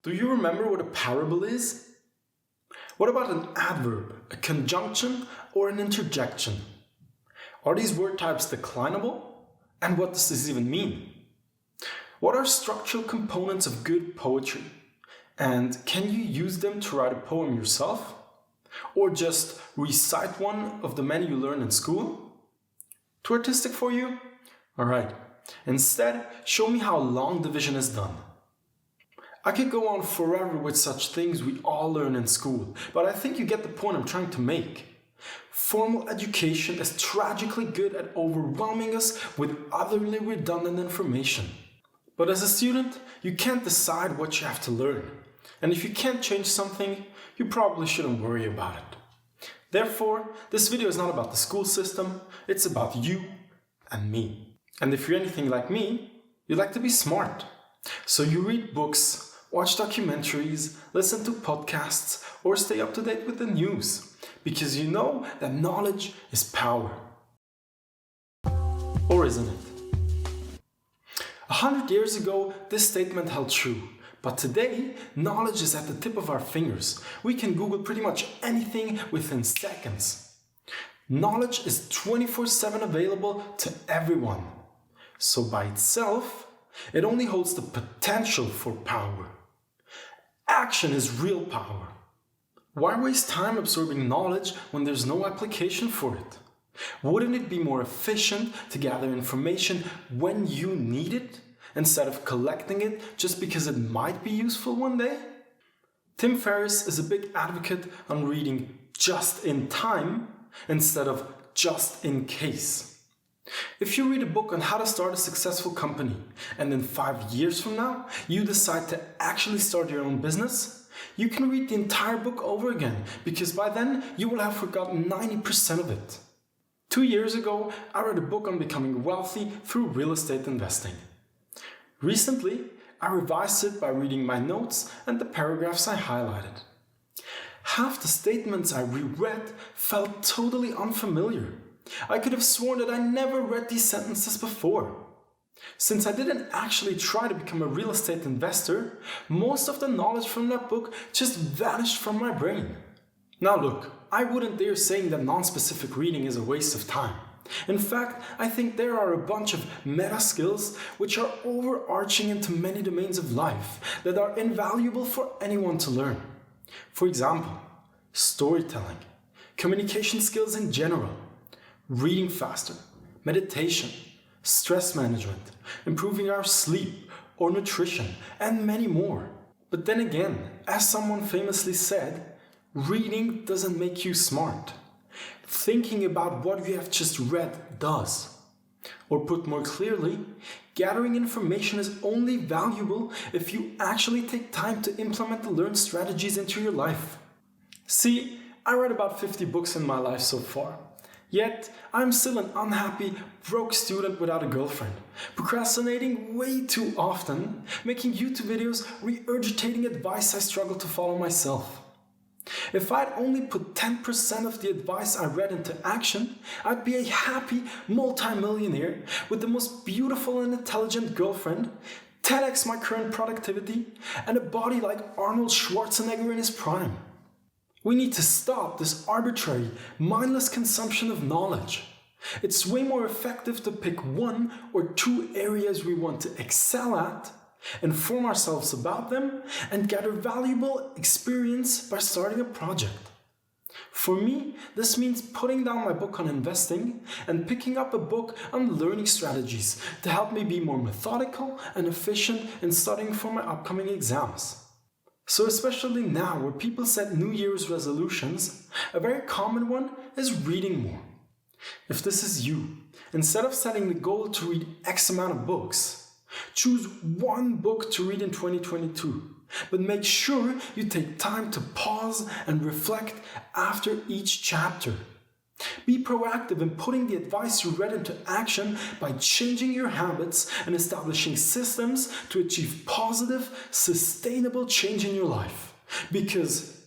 Do you remember what a parable is? What about an adverb, a conjunction, or an interjection? Are these word types declinable? And what does this even mean? What are structural components of good poetry? And can you use them to write a poem yourself? Or just recite one of the many you learn in school? Too artistic for you? Alright, instead, show me how long division is done. I could go on forever with such things we all learn in school, but I think you get the point I'm trying to make. Formal education is tragically good at overwhelming us with utterly redundant information. But as a student, you can't decide what you have to learn. And if you can't change something, you probably shouldn't worry about it. Therefore, this video is not about the school system, it's about you and me. And if you're anything like me, you like to be smart. So you read books, watch documentaries, listen to podcasts, or stay up to date with the news, because you know that knowledge is power. Or isn't it? 100 years ago, this statement held true, but today, knowledge is at the tip of our fingers. We can Google pretty much anything within seconds. Knowledge is 24/7 available to everyone. So by itself, it only holds the potential for power. Action is real power. Why waste time absorbing knowledge when there's no application for it? Wouldn't it be more efficient to gather information when you need it, instead of collecting it just because it might be useful one day? Tim Ferriss is a big advocate on reading just in time instead of just in case. If you read a book on how to start a successful company, and then 5 years from now you decide to actually start your own business, you can read the entire book over again, because by then you will have forgotten 90% of it. 2 years ago, I read a book on becoming wealthy through real estate investing. Recently, I revised it by reading my notes and the paragraphs I highlighted. Half the statements I reread felt totally unfamiliar. I could have sworn that I never read these sentences before. Since I didn't actually try to become a real estate investor, most of the knowledge from that book just vanished from my brain. Now look, I wouldn't dare saying that non-specific reading is a waste of time. In fact, I think there are a bunch of meta skills which are overarching into many domains of life that are invaluable for anyone to learn. For example, storytelling, communication skills in general, reading faster, meditation, stress management, improving our sleep or nutrition, and many more. But then again, as someone famously said, reading doesn't make you smart. Thinking about what you have just read does. Or put more clearly, gathering information is only valuable if you actually take time to implement the learned strategies into your life. See, I read about 50 books in my life so far. Yet, I'm still an unhappy, broke student without a girlfriend, procrastinating way too often, making YouTube videos regurgitating advice I struggle to follow myself. If I'd only put 10% of the advice I read into action, I'd be a happy multi-millionaire with the most beautiful and intelligent girlfriend, 10x my current productivity, and a body like Arnold Schwarzenegger in his prime. We need to stop this arbitrary, mindless consumption of knowledge. It's way more effective to pick 1 or 2 areas we want to excel at, inform ourselves about them, and gather valuable experience by starting a project. For me, this means putting down my book on investing and picking up a book on learning strategies to help me be more methodical and efficient in studying for my upcoming exams. So especially now, where people set New Year's resolutions, a very common one is reading more. If this is you, instead of setting the goal to read X amount of books, choose 1 book to read in 2022, but make sure you take time to pause and reflect after each chapter. Be proactive in putting the advice you read into action by changing your habits and establishing systems to achieve positive, sustainable change in your life. Because